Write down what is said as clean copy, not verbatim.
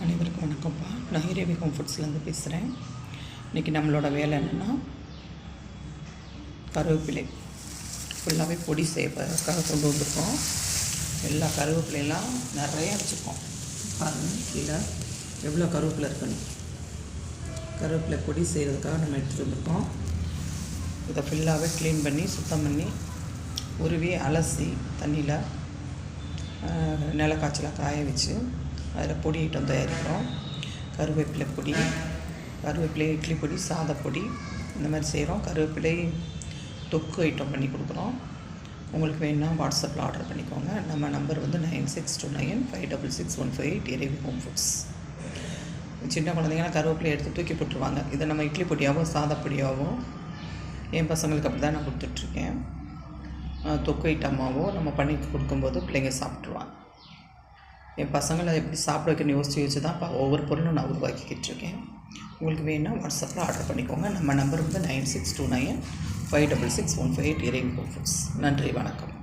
அனைவருக்கும் வணக்கம்ப்பா. நான் இரவி ஹோம் ஃபுட்ஸ்லேருந்து பேசுகிறேன். இன்றைக்கி நம்மளோட வேலை என்னென்னா, கருவேப்பிலை ஃபுல்லாகவே பொடி செய்யறதுக்காக கொண்டு வந்திருக்கோம். எல்லா கருவேப்பிலையெல்லாம் நிறையா வச்சுருக்கோம். பாருங்கள், கீழே எவ்வளோ கருவேப்பிலை இருக்குன்னு. கருவேப்பிலை பொடி செய்கிறதுக்காக நம்ம எடுத்துகிட்டு வந்திருக்கோம். இதை ஃபுல்லாகவே க்ளீன் பண்ணி சுத்தம் பண்ணி உருவி அலசி தண்ணியில் நிலக்காய்ச்சலாக காய வச்சு அதில் பொடி ஐட்டம் தயாரிக்கிறோம். கருவேப்பிலை பொடி, கருவேப்பிலை இட்லி பொடி, சாதப்பொடி இந்த மாதிரி செய்கிறோம். கருவேப்பிலை தொக்கு ஐட்டம் பண்ணி கொடுக்குறோம். உங்களுக்கு வேணுன்னா வாட்ஸ்அப்பில் ஆர்டர் பண்ணிக்கோங்க. நம்ம நம்பர் வந்து 9629566158 இரவி ஹோம் ஃபுட்ஸ். சின்ன குழந்தைங்கன்னா கருவேப்பிலை எடுத்து தூக்கி போட்டுருவாங்க. இதை நம்ம இட்லி பொடியாகவும் சாதப்பொடியாகவும் என் பசங்களுக்கு அப்படி தான் நான் கொடுத்துட்ருக்கேன். தொக்கு ஐட்டமாகவும் நம்ம பண்ணி கொடுக்கும்போது பிள்ளைங்க சாப்பிட்ருவாங்க. என் பசங்களை எப்படி சாப்பிட வைக்கணும்னு யோசிச்சு தான் இப்போ ஒவ்வொரு பொருளும் நான் உருவாக்கிக்கிட்டு இருக்கேன். உங்களுக்கு வேணுன்னா வாட்ஸ்அப்பில் ஆர்டர் பண்ணிக்கோங்க. நம்ம நம்பர் வந்து 9629566158 இரவி ஹோம் ஃபுட்ஸ். நன்றி, வணக்கம்.